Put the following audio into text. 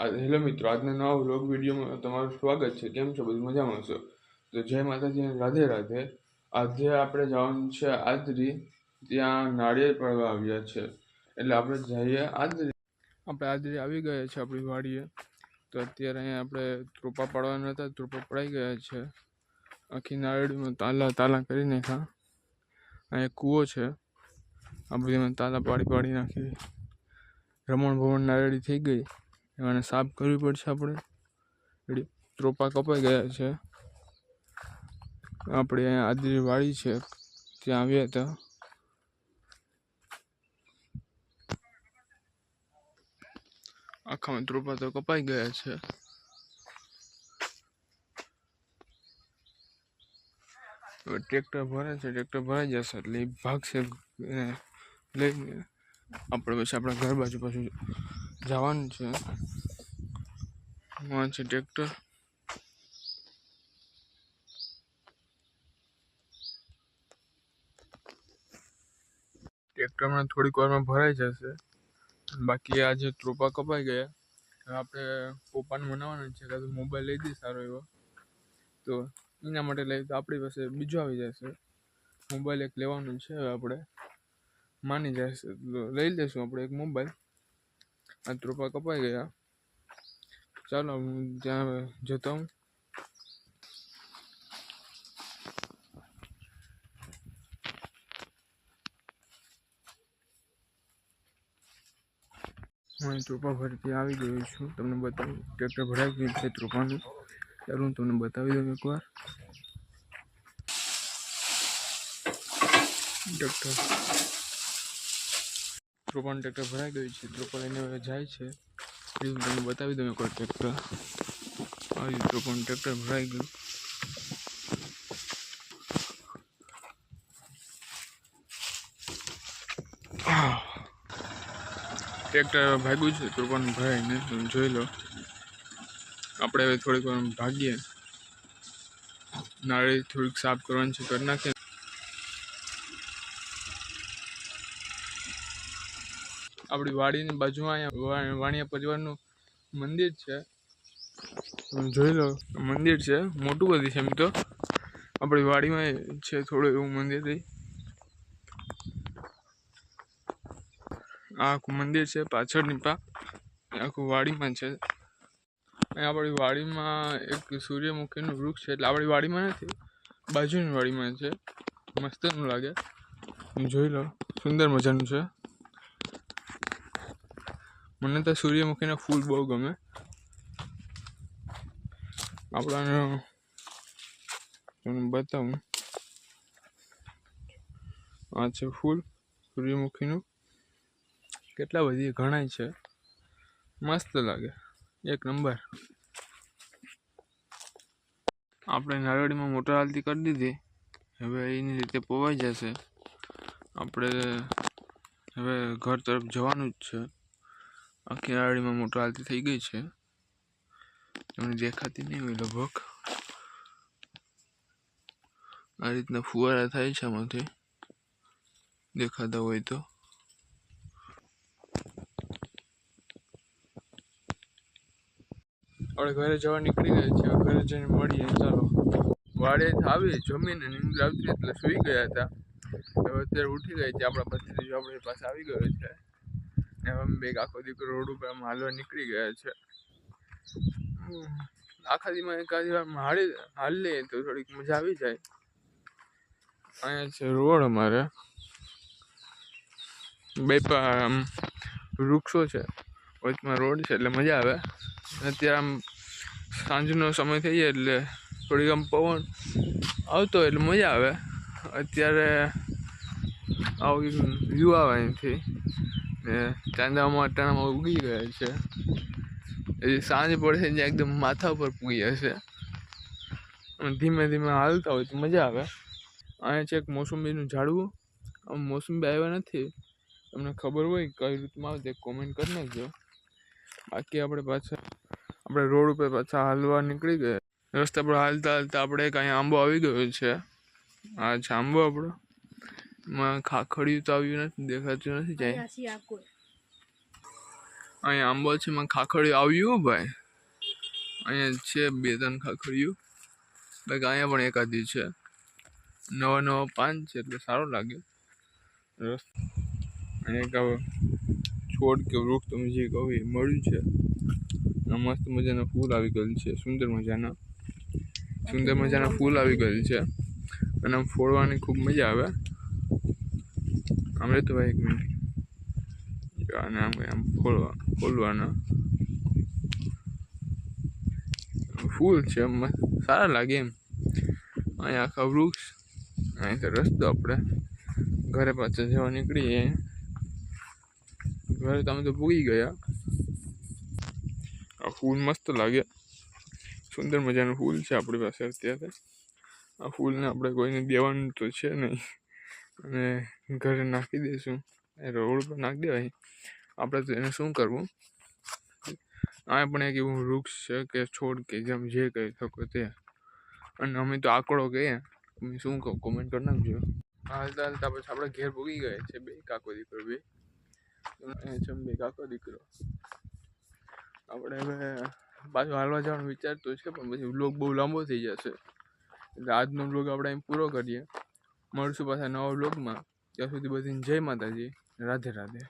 Hello મિત્રો, આજના નવા વ્લોગ વિડીયોમાં તમારું સ્વાગત છે. કેમ છો? બધું મજામાં છો? તો જય માતાજી અને રાધે રાધે. આજે આપણે જવાનું છે આદરી, ત્યાં નાળિયેર પડવા આવ્યા છે, એટલે આપણે જઈએ આદરી. આપણે આદરી આવી ગયા છે આપણી વાડીએ. તો અત્યારે અહીંયા આપણે ત્રોપા પાડવાના હતા, ત્રોપા પડાઈ ગયા છે. આખી નાળિયેરમાં તાલા કરી નાખ્યા. અહીંયા કૂવો છે, આ બધી એમાં તાલા પાડી નાખી. રમણ ભવન નાળિયેરી થઈ ગઈ, એવાને સાફ કરવી પડશે આપણે. ત્રોપા કપાઈ ગયા છે. આપણે અહીંયા આદરી વાડી છે, ત્યાં આવ્યા હતા. આખામાં ત્રોપા તો કપાઈ ગયા છે. હવે ટ્રેક્ટર ભરે છે, ટ્રેક્ટર ભરાઈ જશે એટલે એ ભાગશે લઈને આપણે પછી આપણા ઘર બાજુ પાછું જવાનું છે. છે ટ્રેક્ટર. ટ્રેક્ટરમાં થોડીક વારમાં ભરાઈ જશે. બાકી આજે ત્રોપા કપાઈ ગયા. હવે આપણે પોપાને બનાવવાનું છે, કાં તો મોબાઈલ લઈ દઈએ સારો એવો, તો એના માટે લઈ તો આપણી પાસે બીજો આવી જશે. મોબાઈલ એક લેવાનું છે, હવે આપણે માની જશે લઈ લઈશું આપણે એક મોબાઈલ. આ ત્રોપા કપાઈ ગયા. ચાલો હું ત્યાં જતા હું. હું ત્રોપા ભરતી આવી ગયો છું. તમને બતાવું, ટ્રેક્ટર ભરાઈ ગયું છે ત્રોપાનું. ચાલો હું તમને બતાવી દઉં એકવાર. ત્રોપાનું ટ્રેક્ટર ભરાઈ ગયું છે, ત્રોપા લઈને હવે જાય છે. હું તમને બતાવી દઉં એકવાર ટ્રેક્ટર. આવી ત્રોપાનું ટ્રેક્ટર ભરાઈ ગયું. ટ્રેક્ટર ભાગ્યું છે ત્રોપાનું ભરાઈને, તમે જોઈ લો. આપણે હવે થોડીક વાર ભાગીએ, નાળી થોડીક સાફ કરવાની છે, કરી નાખીએ. આપણી વાડીની બાજુમાં અહીંયા વાણિયા પરિવારનું મંદિર છે, તમે જોઈ લો. મંદિર છે મોટું બધી છે, એમ તો આપણી વાડીમાં છે થોડું એવું મંદિર. આ આખું મંદિર છે પાછળની આખું વાડીમાં છે. અહીંયા આપણી વાડીમાં એક સૂર્યમુખીનું વૃક્ષ છે, એટલે આપણી વાડીમાં નથી, બાજુની વાડીમાં છે. મસ્તનું લાગે, જોઈ લો. સુંદર મજાનું છે. મને તો સૂર્યમુખીના ફૂલ બહુ ગમે. આપણાને તમને બતાવું, આ છે ફૂલ સૂર્યમુખીનું. કેટલા બધી ઘણાય છે, મસ્ત લાગે, એક નંબર. આપણે નાળિયેરમાં મોટર હાલતી કરી દીધી. હવે એની રીતે પોવાઈ જશે. આપણે હવે ઘર તરફ જવાનું જ છે. આખી નાળીમાં મોટર હાલતી થઈ ગઈ છે, તમને દેખાતી નહીં હોય લગભગ. આ રીતના ફુવારા થાય છે આમાંથી, દેખાતા હોય તો. આપણે ઘરે જવા નીકળી ગયા છીએ. ઘરે જઈને મળીએ. ચાલો. વાડીએથી આવી જમીને નીંદર આવતી એટલે સુઈ ગયા હતા. હવે અત્યારે ઉઠી ગઈ છે. આપણા ભત્રીજો આપણી પાસે આવી ગયો છે. એમ બે આખો દીકરો રોડ ઉપર આમ હાલવા નીકળી ગયા છે. આખા દીમાં એકાદી વાર હાલ લે તો થોડીક મજા આવી જાય. અહીંયા છે રોડ અમારે, બે આમ વૃક્ષો છે, વચમાં રોડ છે એટલે મજા આવે. અત્યારે આમ સાંજનો સમય થઈ જાય એટલે થોડીક આમ પવન આવતો એટલે મજા આવે. અત્યારે આવું વ્યૂ આવે અહીંથી ને ચાંદામાં અટાણામાં ઉગી ગયા છે. એ સાંજ પડશે ત્યાં એકદમ માથા ઉપર પૂગી હશે. ધીમે ધીમે હાલતા હોય તો મજા આવે. અહીંયા છે એક મોસંબીનું ઝાડવું. આમ મોસંબી આવ્યા નથી, તમને ખબર હોય કઈ ઋતુમાં આવે તે કોમેન્ટ કરી નાખજો. બાકી આપણે રોડ ઉપર પાછા હાલવા નીકળી ગયા. રસ્તા પર હાલતા આપણે એક અહીંયા આંબો આવી ગયો છે. આ છે આંબો આપણો. એમાં ખાખડિયું તો આવ્યું નથી, દેખાતું નથી. જાય અહીંયા આંબોચીમાં ખાખડીયું આવ્યું ભાઈ. અહીંયા છે 2-3 ખાખડીયું. બાકી અહીંયા પણ એકાદી છે. નવા પાન છે એટલે સારું લાગે. અહીંયા એક છોડ કે વૃક્ષ તમે જે કહો એ મળ્યું છે. મસ્ત મજાના ફૂલ આવી ગયેલ છે. સુંદર મજાના ફૂલ આવી ગયેલ છે. અને આમ ફોડવાની ખૂબ મજા આવે. આમ તો ભાઈ 1 મિનિટ. અને આમ ફોડવાના ફૂલ છે. સારા લાગે એમ. અહીંયા આખા વૃક્ષ. અહીંથી રસ્તો આપણે ઘરે પાછા જવા નીકળીએ. ઘરે તમે તો પૂગી ગયા. આ ફૂલ મસ્ત લાગે. સુંદર મજાનું ફૂલ છે આપણી પાસે અત્યારે. આ ફૂલને આપણે કોઈને દેવાનું તો છે નહીં. અને ઘરે નાખી દઈશું. રોડ પર નાખી દેવાય. આપણે તો એને શું કરવું. આ પણ એક એવું વૃક્ષ છે કે છોડ કે જેમ જે કહી શકો તે. અને અમે તો આંકડો કહીએ. તમે શું કહો કોમેન્ટ કરી નાખજો. હાલતા પછી આપણે ઘેર ભૂગી ગયા છે. 2 કાકો દીકરો 2. કાકો દીકરો આપણે હવે પાછું હાલવા જવાનું વિચાર તો છે, પણ પછી વ્લોગ બહુ લાંબો થઈ જશે. એટલે આજનો વ્લોગ આપણે અહીં પૂરો કરીએ. મળશું પાછા નવા વ્લોગમાં. ત્યાં સુધી બધાને જય માતાજી. રાધે રાધે.